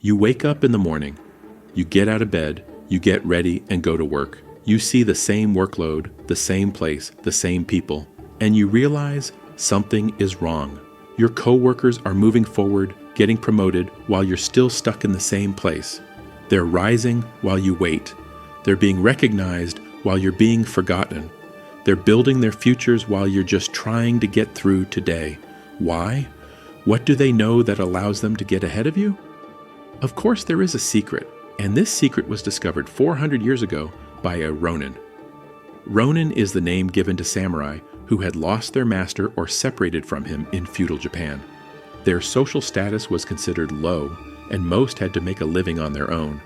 You wake up in the morning, you get out of bed, you get ready and go to work. You see the same workload, the same place, the same people, and you realize something is wrong. Your coworkers are moving forward, getting promoted, while you're still stuck in the same place. They're rising while you wait. They're being recognized while you're being forgotten. They're building their futures while you're just trying to get through today. Why? What do they know that allows them to get ahead of you? Of course, there is a secret, and this secret was discovered 400 years ago by a Ronin. Ronin is the name given to samurai who had lost their master or separated from him in feudal Japan. Their social status was considered low, and most had to make a living on their own.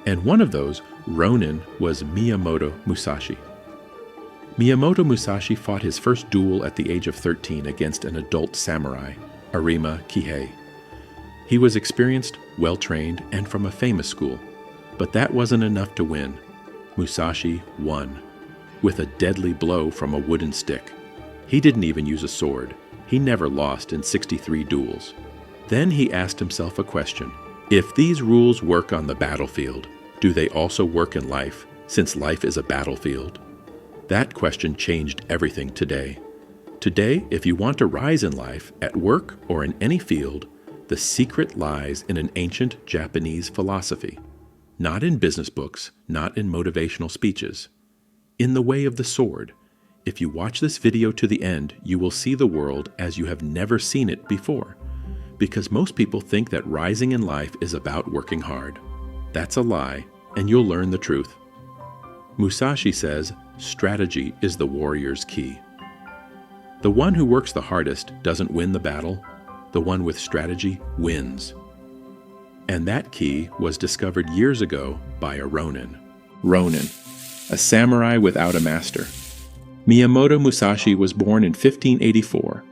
And one of those, Ronin, was Miyamoto Musashi. Miyamoto Musashi fought his first duel at the age of 13 against an adult samurai, Arima Kihei. He was experienced, well-trained, and from a famous school. But that wasn't enough to win. Musashi won, with a deadly blow from a wooden stick. He didn't even use a sword. He never lost in 63 duels. Then he asked himself a question. If these rules work on the battlefield, do they also work in life, since life is a battlefield? That question changed everything today. Today, if you want to rise in life, at work or in any field, the secret lies in an ancient Japanese philosophy. Not in business books, not in motivational speeches. In the way of the sword. If you watch this video to the end, you will see the world as you have never seen it before. Because most people think that rising in life is about working hard. That's a lie, and you'll learn the truth. Musashi says, strategy is the warrior's key. The one who works the hardest doesn't win the battle. The one with strategy wins. And that key was discovered years ago by a Ronin. Ronin, a samurai without a master. Miyamoto Musashi was born in 1584.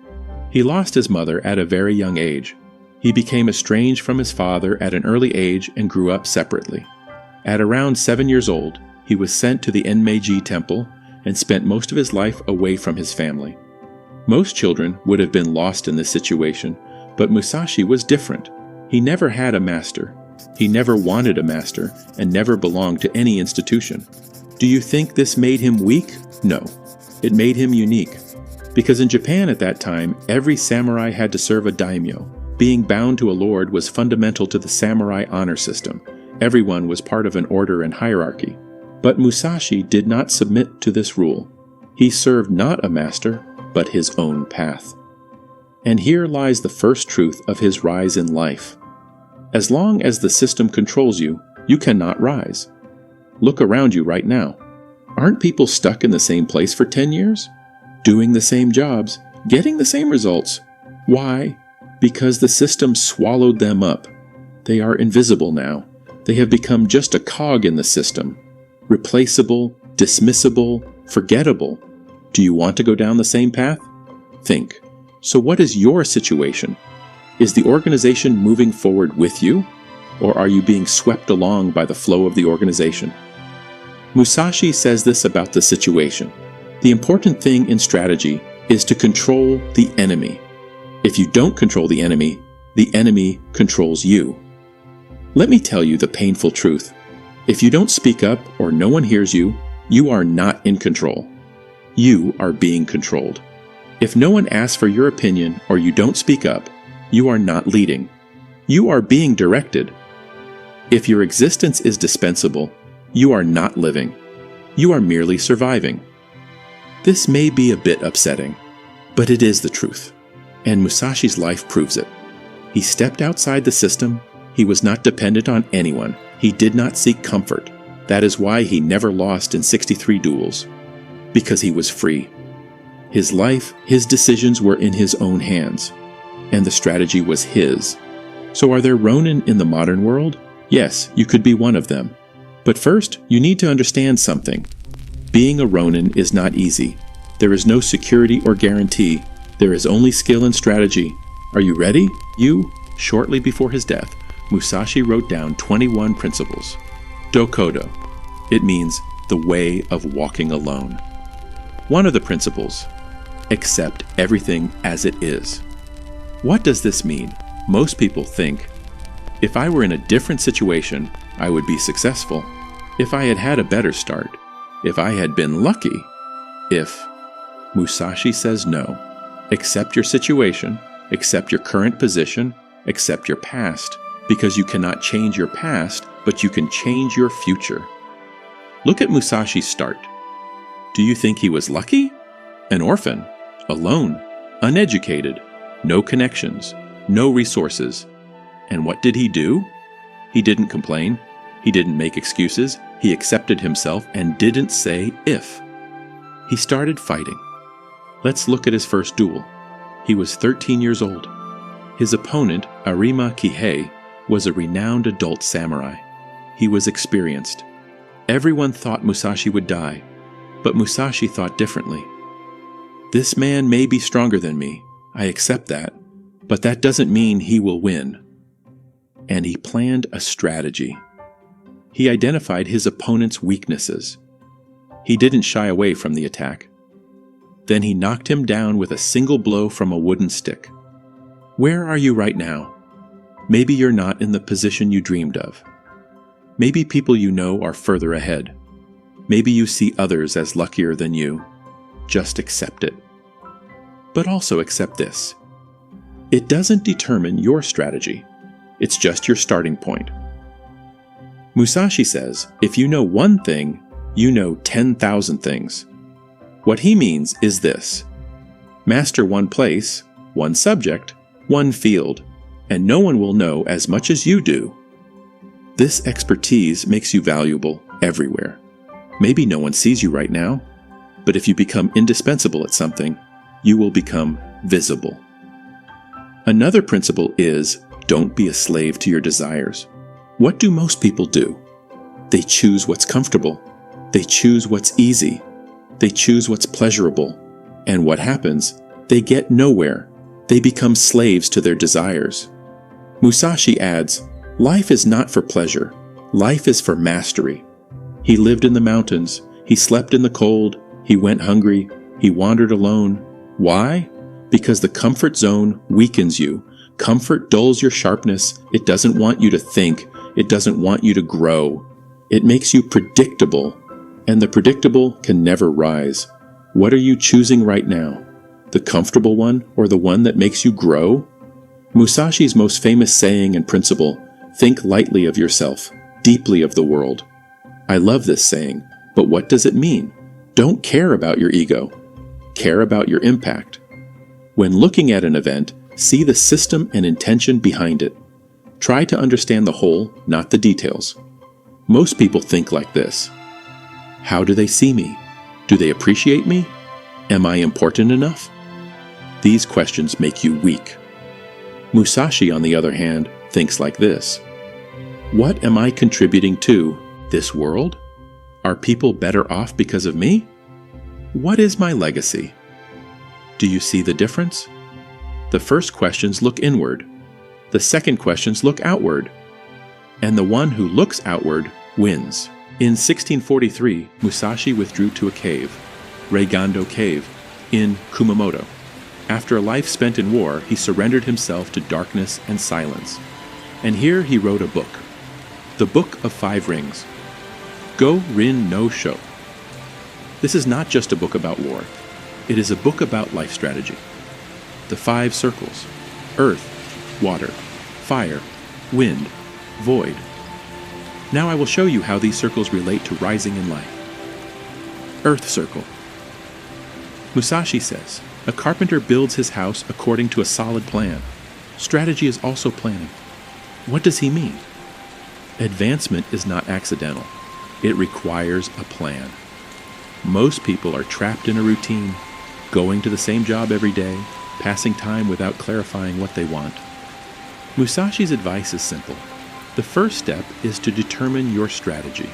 He lost his mother at a very young age. He became estranged from his father at an early age and grew up separately. At around 7 years old, he was sent to the Enmeiji temple and spent most of his life away from his family. Most children would have been lost in this situation, but Musashi was different. He never had a master. He never wanted a master and never belonged to any institution. Do you think this made him weak? No. It made him unique. Because in Japan at that time, every samurai had to serve a daimyo. Being bound to a lord was fundamental to the samurai honor system. Everyone was part of an order and hierarchy. But Musashi did not submit to this rule. He served not a master, but his own path. And here lies the first truth of his rise in life. As long as the system controls you, you cannot rise. Look around you right now. Aren't people stuck in the same place for 10 years? Doing the same jobs, getting the same results. Why? Because the system swallowed them up. They are invisible now. They have become just a cog in the system. Replaceable, dismissible, forgettable. Do you want to go down the same path? Think. So what is your situation? Is the organization moving forward with you? Or are you being swept along by the flow of the organization? Musashi says this about the situation. The important thing in strategy is to control the enemy. If you don't control the enemy controls you. Let me tell you the painful truth. If you don't speak up or no one hears you, you are not in control. You are being controlled. If no one asks for your opinion or you don't speak up, you are not leading. You are being directed. If your existence is dispensable, you are not living. You are merely surviving. This may be a bit upsetting, but it is the truth. And Musashi's life proves it. He stepped outside the system. He was not dependent on anyone. He did not seek comfort. That is why he never lost in 63 duels. Because he was free. His life, his decisions were in his own hands. And the strategy was his. So are there Ronin in the modern world? Yes, you could be one of them. But first, you need to understand something. Being a Ronin is not easy. There is no security or guarantee. There is only skill and strategy. Are you ready? Shortly before his death, Musashi wrote down 21 principles. Dokodo. It means the way of walking alone. One of the principles, accept everything as it is. What does this mean? Most people think, If I were in a different situation, I would be successful. If I had had a better start. If I had been lucky. If. Musashi says no. Accept your situation, accept your current position, accept your past, because you cannot change your past, but you can change your future. Look at Musashi's start. Do you think he was lucky? An orphan, alone, uneducated, no connections, no resources. And what did he do? He didn't complain. He didn't make excuses. He accepted himself and didn't say if. He started fighting. Let's look at his first duel. He was 13 years old. His opponent, Arima Kihei, was a renowned adult samurai. He was experienced. Everyone thought Musashi would die, but Musashi thought differently. This man may be stronger than me, I accept that, but that doesn't mean he will win. And he planned a strategy. He identified his opponent's weaknesses. He didn't shy away from the attack. Then he knocked him down with a single blow from a wooden stick. Where are you right now? Maybe you're not in the position you dreamed of. Maybe people you know are further ahead. Maybe you see others as luckier than you. Just accept it. But also accept this. It doesn't determine your strategy. It's just your starting point. Musashi says, if you know one thing, you know 10,000 things. What he means is this. Master one place, one subject, one field, and no one will know as much as you do. This expertise makes you valuable everywhere. Maybe no one sees you right now, but if you become indispensable at something, you will become visible. Another principle is, don't be a slave to your desires. What do most people do? They choose what's comfortable. They choose what's easy. They choose what's pleasurable. And what happens? They get nowhere. They become slaves to their desires. Musashi adds, life is not for pleasure. Life is for mastery. He lived in the mountains. He slept in the cold. He went hungry. He wandered alone. Why? Because the comfort zone weakens you. Comfort dulls your sharpness. It doesn't want you to think. It doesn't want you to grow. It makes you predictable, and the predictable can never rise. What are you choosing right now? The comfortable one or the one that makes you grow? Musashi's most famous saying and principle, think lightly of yourself, deeply of the world. I love this saying, but what does it mean? Don't care about your ego. Care about your impact. When looking at an event, see the system and intention behind it. Try to understand the whole, not the details. Most people think like this. How do they see me? Do they appreciate me? Am I important enough? These questions make you weak. Musashi, on the other hand, thinks like this. What am I contributing to this world? Are people better off because of me? What is my legacy? Do you see the difference? The first questions look inward. The second questions look outward. And the one who looks outward wins. In 1643, Musashi withdrew to a cave, Reigando Cave, in Kumamoto. After a life spent in war, he surrendered himself to darkness and silence. And here he wrote a book, the Book of Five Rings, Go Rin no Sho. This is not just a book about war. It is a book about life strategy. The five circles: earth, water, fire, wind, void. Now I will show you how these circles relate to rising in life. Earth circle. Musashi says, a carpenter builds his house according to a solid plan. Strategy is also planning. What does he mean? Advancement is not accidental. It requires a plan. Most people are trapped in a routine, going to the same job every day, passing time without clarifying what they want. Musashi's advice is simple. The first step is to determine your strategy.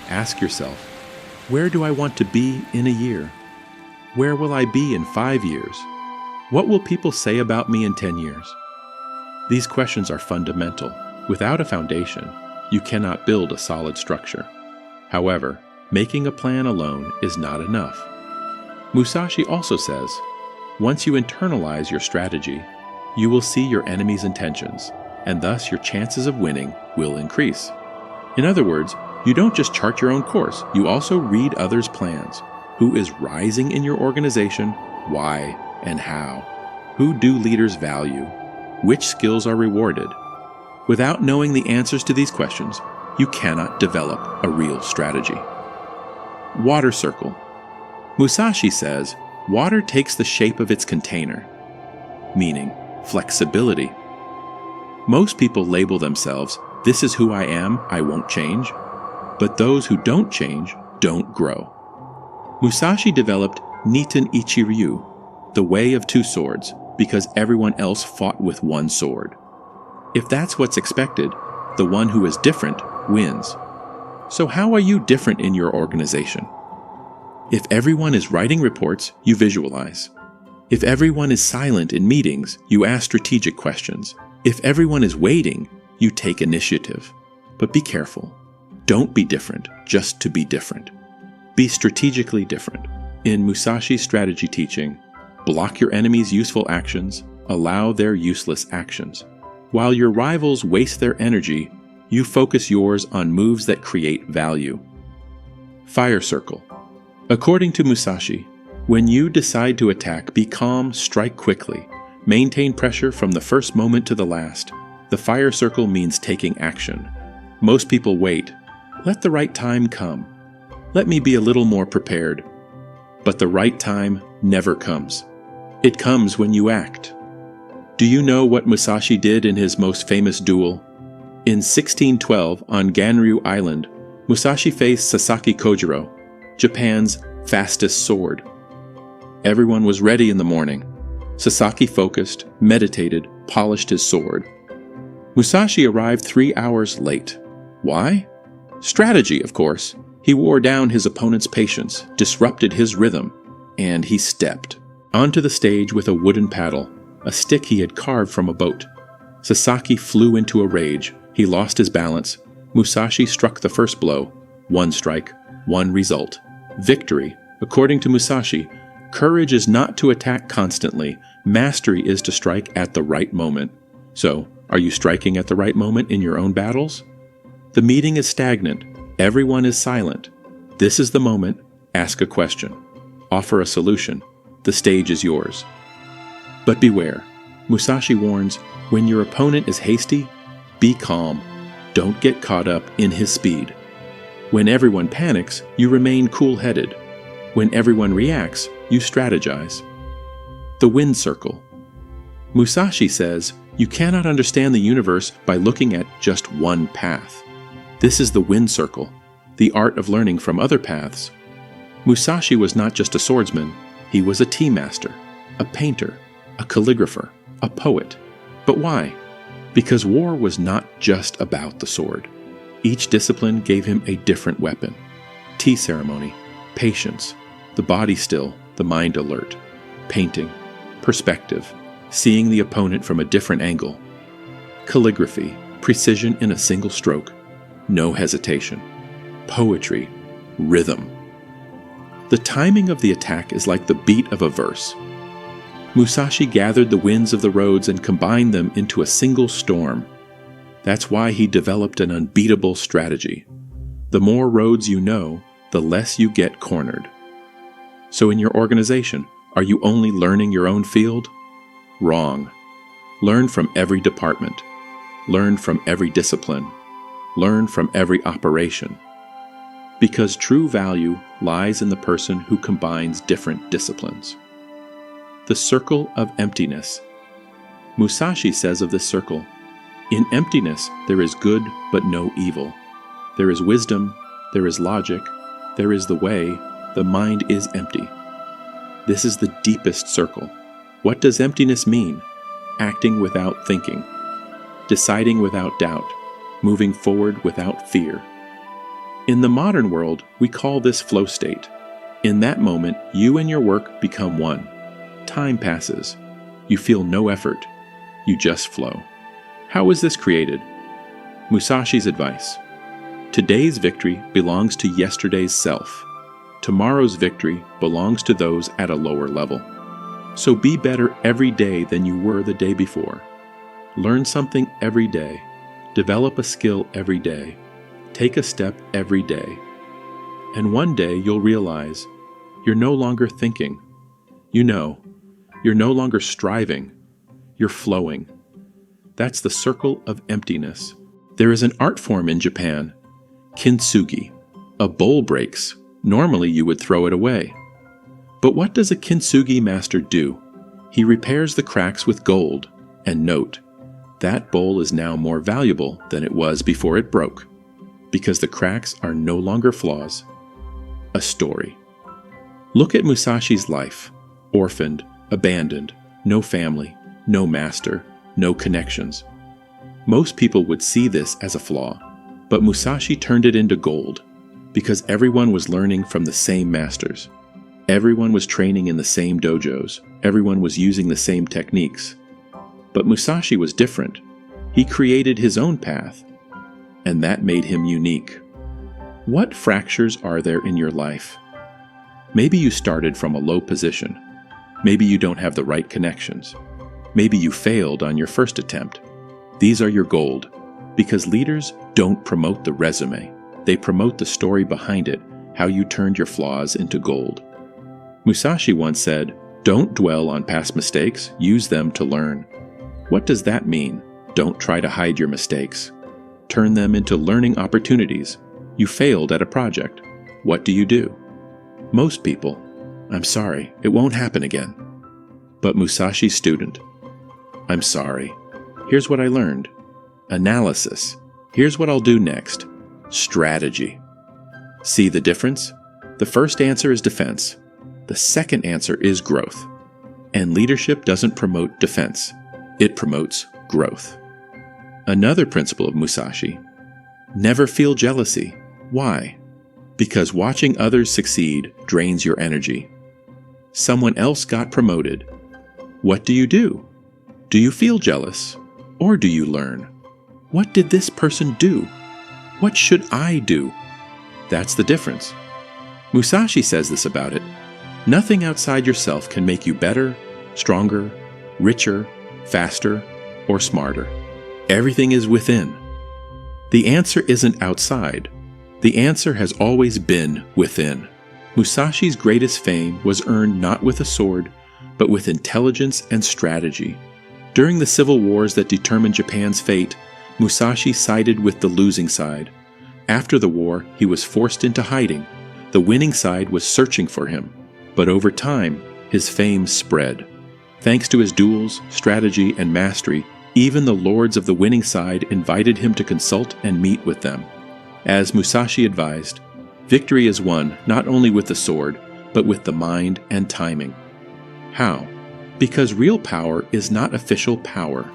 Ask yourself, where do I want to be in a year? Where will I be in 5 years? What will people say about me in 10 years? These questions are fundamental. Without a foundation, you cannot build a solid structure. However, making a plan alone is not enough. Musashi also says, once you internalize your strategy, you will see your enemy's intentions, and thus your chances of winning will increase. In other words, you don't just chart your own course, you also read others' plans. Who is rising in your organization, why, and how? Who do leaders value? Which skills are rewarded? Without knowing the answers to these questions, you cannot develop a real strategy. Water circle. Musashi says, water takes the shape of its container, meaning flexibility. Most people label themselves, this is who I am, I won't change. But those who don't change don't grow. Musashi developed Niten Ichi-ryū, the way of two swords, because everyone else fought with one sword. If that's what's expected, the one who is different wins. So how are you different in your organization? If everyone is writing reports, you visualize. If everyone is silent in meetings, you ask strategic questions. If everyone is waiting, you take initiative. But be careful. Don't be different just to be different. Be strategically different. In Musashi's strategy teaching, block your enemy's useful actions, allow their useless actions. While your rivals waste their energy, you focus yours on moves that create value. Fire circle. According to Musashi, when you decide to attack, be calm, strike quickly. Maintain pressure from the first moment to the last. The fire circle means taking action. Most people wait. Let the right time come. Let me be a little more prepared. But the right time never comes. It comes when you act. Do you know what Musashi did in his most famous duel? In 1612, on Ganryu Island, Musashi faced Sasaki Kojiro, Japan's fastest sword. Everyone was ready in the morning. Sasaki focused, meditated, polished his sword. Musashi arrived 3 hours late. Why? Strategy, of course. He wore down his opponent's patience, disrupted his rhythm, and he stepped onto the stage with a wooden paddle, a stick he had carved from a boat. Sasaki flew into a rage. He lost his balance. Musashi struck the first blow. One strike, one result. Victory. According to Musashi, courage is not to attack constantly. Mastery is to strike at the right moment. So, are you striking at the right moment in your own battles? The meeting is stagnant. Everyone is silent. This is the moment. Ask a question. Offer a solution. The stage is yours. But beware. Musashi warns, when your opponent is hasty, be calm. Don't get caught up in his speed. When everyone panics, you remain cool-headed. When everyone reacts, you strategize. The wind circle. Musashi says, you cannot understand the universe by looking at just one path. This is the wind circle, the art of learning from other paths. Musashi was not just a swordsman, he was a tea master, a painter, a calligrapher, a poet. But why? Because war was not just about the sword. Each discipline gave him a different weapon. Tea ceremony, patience, the body still, the mind alert, painting, perspective, seeing the opponent from a different angle, calligraphy, precision in a single stroke, no hesitation, poetry, rhythm. The timing of the attack is like the beat of a verse. Musashi gathered the winds of the roads and combined them into a single storm. That's why he developed an unbeatable strategy. The more roads you know, the less you get cornered. So in your organization, are you only learning your own field? Wrong. Learn from every department. Learn from every discipline. Learn from every operation. Because true value lies in the person who combines different disciplines. The circle of emptiness. Musashi says of this circle, in emptiness there is good but no evil. There is wisdom, there is logic, there is the way, the mind is empty. This is the deepest circle. What does emptiness mean? Acting without thinking, deciding without doubt, moving forward without fear. In the modern world, we call this flow state. In that moment, you and your work become one. Time passes. You feel no effort. You just flow. How is this created? Musashi's advice. Today's victory belongs to yesterday's self. Tomorrow's victory belongs to those at a lower level. So be better every day than you were the day before. Learn something every day. Develop a skill every day. Take a step every day. And one day you'll realize you're no longer thinking. You're no longer striving. You're flowing. That's the circle of emptiness. There is an art form in Japan, kintsugi. A bowl breaks. Normally you would throw it away. But what does a kintsugi master do? He repairs the cracks with gold, and note, that bowl is now more valuable than it was before it broke, because the cracks are no longer flaws. A story. Look at Musashi's life. Orphaned, abandoned, no family, no master, no connections. Most people would see this as a flaw, but Musashi turned it into gold, because everyone was learning from the same masters. Everyone was training in the same dojos. Everyone was using the same techniques. But Musashi was different. He created his own path, and that made him unique. What fractures are there in your life? Maybe you started from a low position. Maybe you don't have the right connections. Maybe you failed on your first attempt. These are your gold, because leaders don't promote the resume. They promote the story behind it, how you turned your flaws into gold. Musashi once said, "Don't dwell on past mistakes, use them to learn." What does that mean? Don't try to hide your mistakes. Turn them into learning opportunities. You failed at a project. What do? Most people, "I'm sorry, it won't happen again." But Musashi's student, "I'm sorry. Here's what I learned." Analysis. Here's what I'll do next. Strategy. See the difference? The first answer is defense. The second answer is growth. And leadership doesn't promote defense. It promotes growth. Another principle of Musashi. Never feel jealousy. Why? Because watching others succeed drains your energy. Someone else got promoted. What do? Do you feel jealous? Or do you learn? What did this person do? What should I do? That's the difference. Musashi says this about it. Nothing outside yourself can make you better, stronger, richer, faster, or smarter. Everything is within. The answer isn't outside. The answer has always been within. Musashi's greatest fame was earned not with a sword, but with intelligence and strategy. During the civil wars that determined Japan's fate, Musashi sided with the losing side. After the war, he was forced into hiding. The winning side was searching for him. But over time, his fame spread. Thanks to his duels, strategy, and mastery, even the lords of the winning side invited him to consult and meet with them. As Musashi advised, victory is won not only with the sword, but with the mind and timing. How? Because real power is not official power.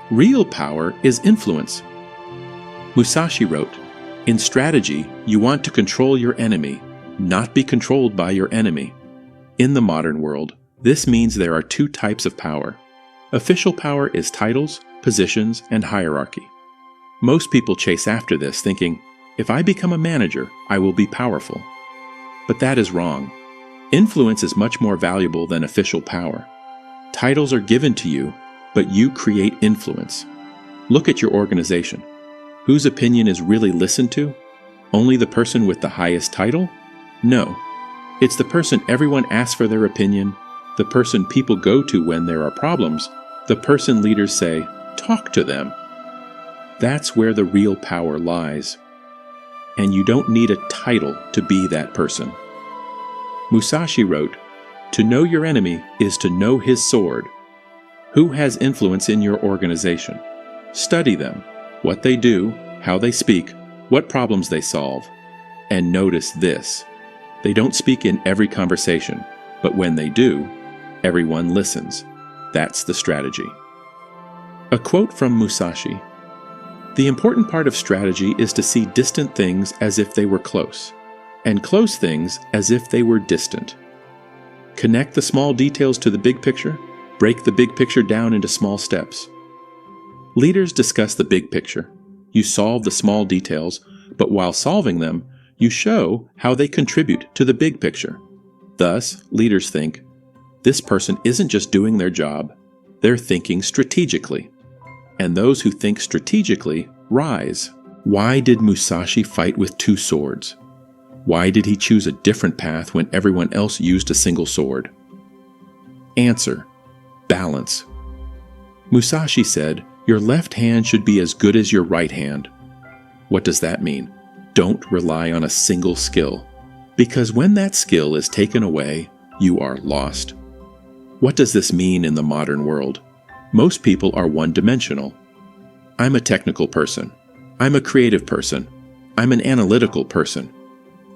Real power is influence. Musashi wrote, "In strategy, you want to control your enemy, not be controlled by your enemy." In the modern world, this means there are two types of power. Official power is titles, positions, and hierarchy. Most people chase after this, thinking, if I become a manager, I will be powerful. But that is wrong. Influence is much more valuable than official power. Titles are given to you, but you create influence. Look at your organization. Whose opinion is really listened to? Only the person with the highest title? No. It's the person everyone asks for their opinion, the person people go to when there are problems, the person leaders say, talk to them. That's where the real power lies. And you don't need a title to be that person. Musashi wrote, "To know your enemy is to know his sword." Who has influence in your organization? Study them, what they do, how they speak, what problems they solve. And notice this. They don't speak in every conversation, but when they do, everyone listens. That's the strategy. A quote from Musashi. "The important part of strategy is to see distant things as if they were close, and close things as if they were distant. Connect the small details to the big picture, break the big picture down into small steps." Leaders discuss the big picture. You solve the small details, but while solving them, you show how they contribute to the big picture. Thus, leaders think, this person isn't just doing their job, they're thinking strategically. and those who think strategically rise. Why did Musashi fight with 2 swords? Why did he choose a different path when everyone else used a single sword? Answer: balance. Musashi said, "Your left hand should be as good as your right hand." What does that mean? Don't rely on a single skill, because when that skill is taken away, you are lost. What does this mean in the modern world? Most people are one-dimensional. I'm a technical person. I'm a creative person. I'm an analytical person.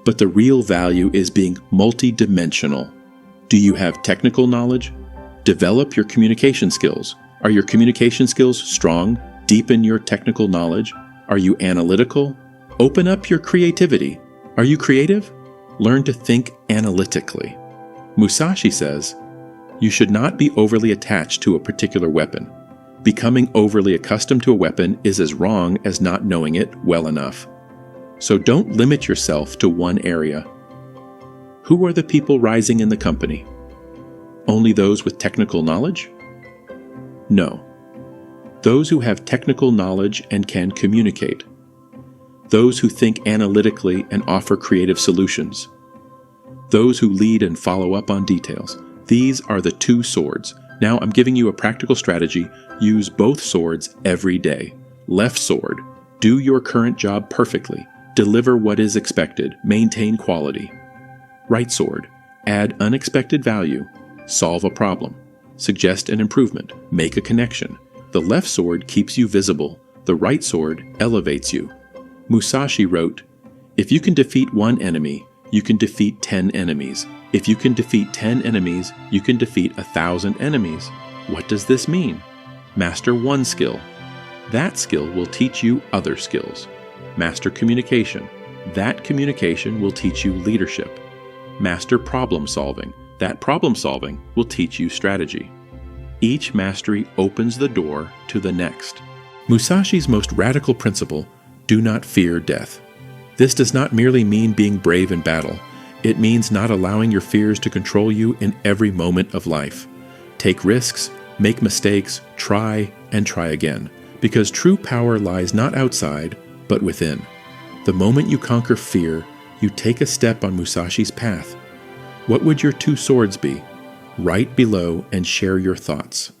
But the real value is being multi-dimensional. Do you have technical knowledge? Develop your communication skills. Are your communication skills strong? Deepen your technical knowledge. Are you analytical? Open up your creativity. Are you creative? Learn to think analytically. Musashi says, you should not be overly attached to a particular weapon. Becoming overly accustomed to a weapon is as wrong as not knowing it well enough. So don't limit yourself to one area. Who are the people rising in the company? Only those with technical knowledge? No. Those who have technical knowledge and can communicate. Those who think analytically and offer creative solutions. Those who lead and follow up on details. These are the 2 swords. Now I'm giving you a practical strategy. Use both swords every day. Left sword, do your current job perfectly. Deliver what is expected. Maintain quality. Right sword, add unexpected value. Solve a problem. Suggest an improvement. Make a connection. The left sword keeps you visible. The right sword elevates you. Musashi wrote, "If you can defeat one enemy, you can defeat 10 enemies. If you can defeat 10 enemies, you can defeat 1,000 enemies." What does this mean? Master one skill. That skill will teach you other skills. Master communication. That communication will teach you leadership. Master problem solving. That problem solving will teach you strategy. Each mastery opens the door to the next. Musashi's most radical principle, do not fear death. This does not merely mean being brave in battle. It means not allowing your fears to control you in every moment of life. Take risks, make mistakes, try and try again, because true power lies not outside, but within. The moment you conquer fear, you take a step on Musashi's path. What would your 2 swords be? Write below and share your thoughts.